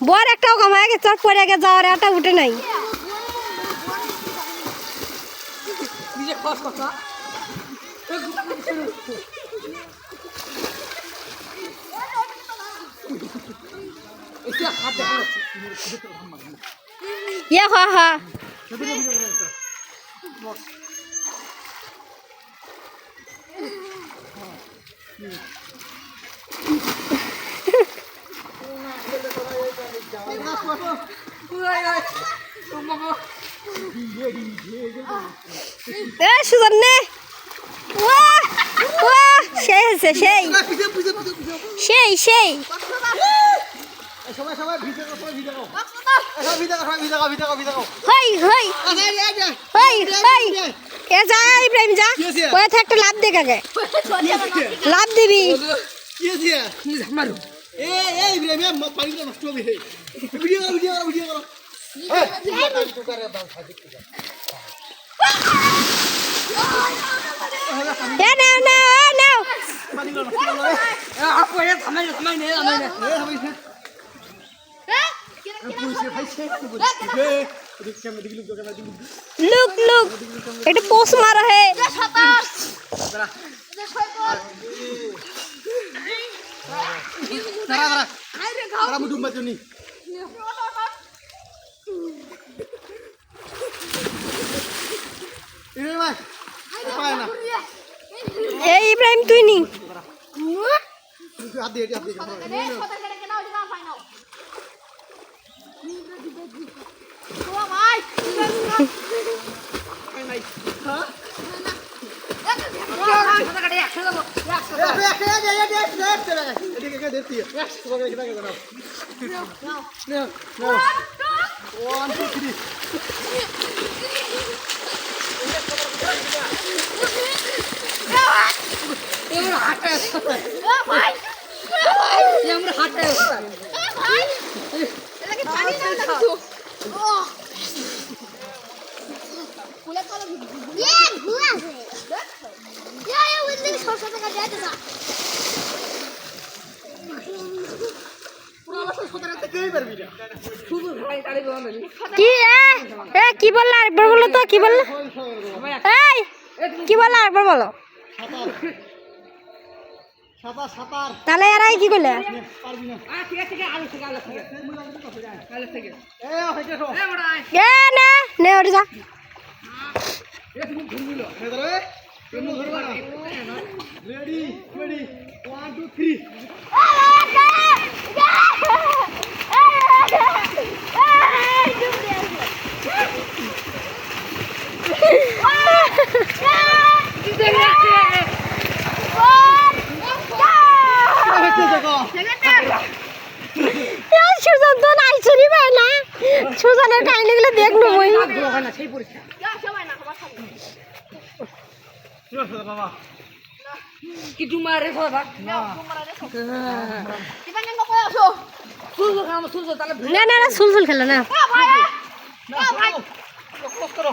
বর একটাও কম হয়ে গেছে, পরে আগে যাওয়ার একটা উঠে নাই। ইয়ে হা হা সুজন নে সেই হয়েছে সেই সেই সেই ইব্রাহিম যা ওই একটা লাভ দে কাকে লাভ দিবি লুক লুক এটা পোস্ট মারা হে এই ইব্রাহিম তুই নি কি বললা একবার বলো তো কি বললা কি বললা একবার বলো তাহলে এরাই কি করলে নে ওটা যা Ready, 1, 2, 3. সুজন তো নাই শুনি পাই না সুজনের কাহিনী গুলো দেখলো বই কি তোমার রে বাবা না না না সুলসুল খেলো না Close করো